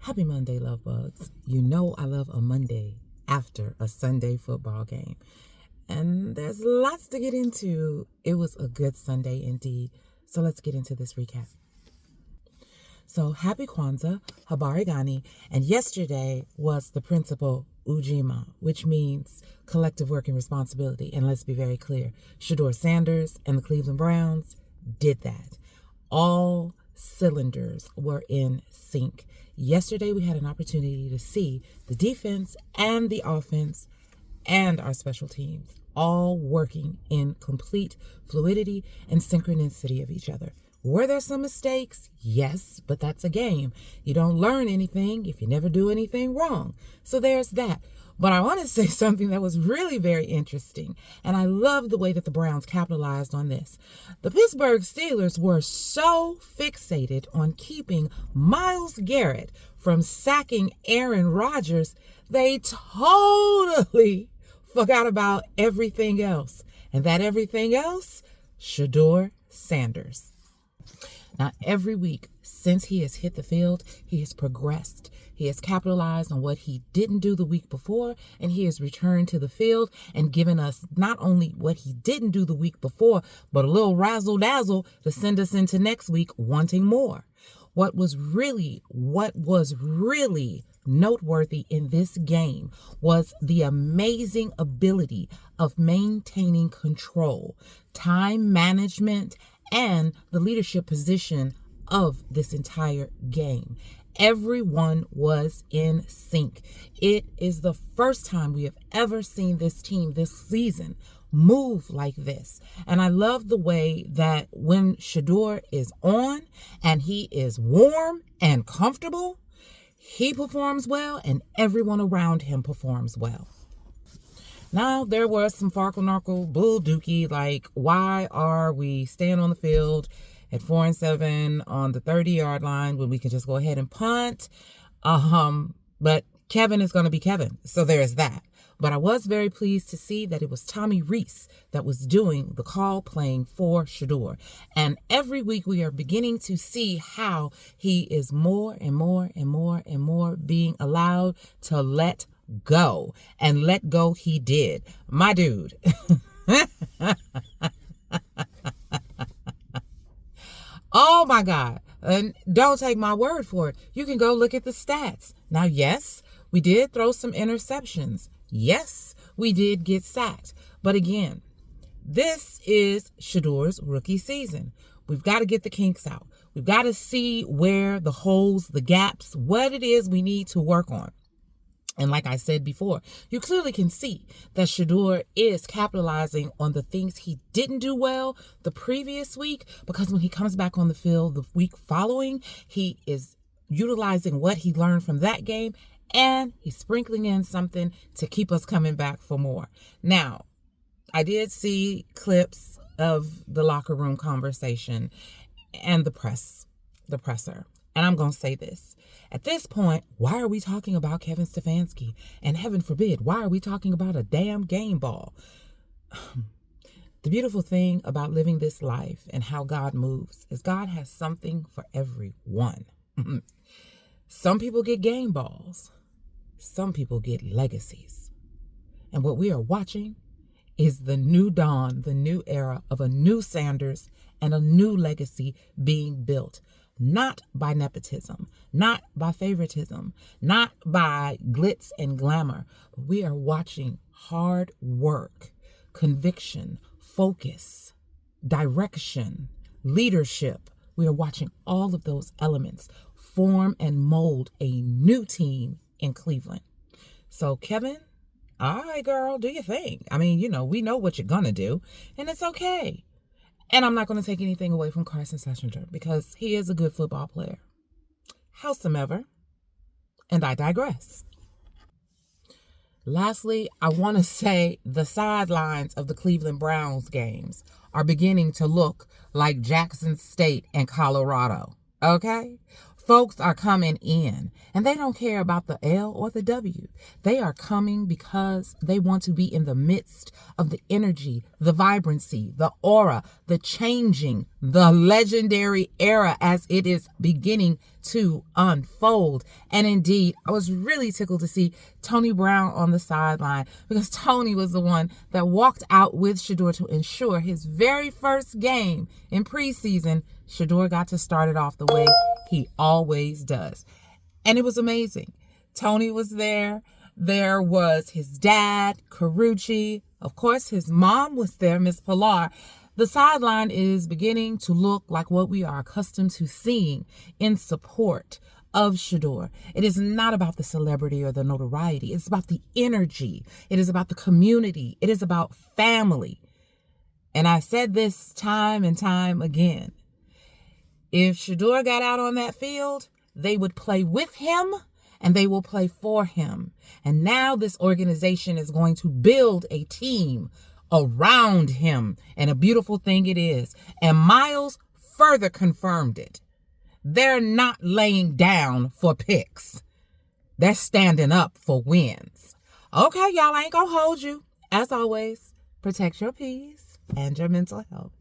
Happy Monday, love bugs. You know I love a Monday after a Sunday football game. And there's lots to get into. It was a good Sunday indeed. So let's get into this recap. So happy Kwanzaa, Habari Gani, and yesterday was the principal Ujima, which means collective working responsibility. And let's be very clear, Shedeur Sanders and the Cleveland Browns did that. All cylinders were in sync. Yesterday, we had an opportunity to see the defense and the offense and our special teams all working in complete fluidity and synchronicity of each other. Were there some mistakes? Yes, but that's a game. You don't learn anything if you never do anything wrong. So there's that. But I want to say something that was really very interesting, and I love the way that the Browns capitalized on this. The Pittsburgh Steelers were so fixated on keeping Myles Garrett from sacking Aaron Rodgers, they totally forgot about everything else. And that everything else, Shedeur Sanders. Now, every week since he has hit the field, he has progressed. He has capitalized on what he didn't do the week before, and he has returned to the field and given us not only what he didn't do the week before, but a little razzle-dazzle to send us into next week wanting more. What was really noteworthy in this game was the amazing ability of maintaining control, time management, and the leadership position of this entire game. Everyone was in sync. It is the first time we have ever seen this team this season move like this. And I love the way that when Shedeur is on and he is warm and comfortable, he performs well and everyone around him performs well. Now, there was some farkle-narkle bull dookie, like, why are we staying on the field at 4-7 on the 30-yard line when we can just go ahead and punt? But Kevin is going to be Kevin, so there's that. But I was very pleased to see that it was Tommy Rees that was doing the call playing for Shedeur. And every week we are beginning to see how he is more and more and more and more being allowed to let go. And let go he did. My dude. Oh my God. And don't take my word for it. You can go look at the stats. Now, yes, we did throw some interceptions. Yes, we did get sacked. But again, this is Shedeur's rookie season. We've got to get the kinks out. We've got to see where the holes, the gaps, what it is we need to work on. And like I said before, you clearly can see that Shedeur is capitalizing on the things he didn't do well the previous week, because when he comes back on the field the week following, he is utilizing what he learned from that game, and he's sprinkling in something to keep us coming back for more. Now, I did see clips of the locker room conversation and the presser. And I'm going to say this. At this point, why are we talking about Kevin Stefanski? And heaven forbid, why are we talking about a damn game ball? The beautiful thing about living this life and how God moves is God has something for everyone. Some people get game balls. Some people get legacies. And what we are watching is the new dawn, the new era of a new Sanders and a new legacy being built. Not by nepotism, not by favoritism, not by glitz and glamour. But we are watching hard work, conviction, focus, direction, leadership. We are watching all of those elements form and mold a new team in Cleveland. So, Kevin, all right, girl, do your thing. I mean, we know what you're going to do, and it's okay. And I'm not going to take anything away from Carson Schlesinger because he is a good football player. Howsoever, and I digress. Lastly, I want to say the sidelines of the Cleveland Browns games are beginning to look like Jackson State and Colorado. Okay? Folks are coming in, and they don't care about the L or the W. They are coming because they want to be in the midst of the energy, the vibrancy, the aura, the changing, the legendary era as it is beginning to unfold. And indeed, I was really tickled to see Tony Brown on the sideline, because Tony was the one that walked out with Shedeur to ensure his very first game in preseason, Shedeur got to start it off the way he always does. And it was amazing. Tony was there. There was his dad, Carucci. Of course, his mom was there, Miss Pilar. The sideline is beginning to look like what we are accustomed to seeing in support of Shedeur. It is not about the celebrity or the notoriety. It's about the energy. It is about the community. It is about family. And I said this time and time again. If Shedeur got out on that field, they would play with him and they will play for him. And now this organization is going to build a team around him. And a beautiful thing it is. And Miles further confirmed it. They're not laying down for picks. They're standing up for wins. Okay, y'all, I ain't gonna hold you. As always, protect your peace and your mental health.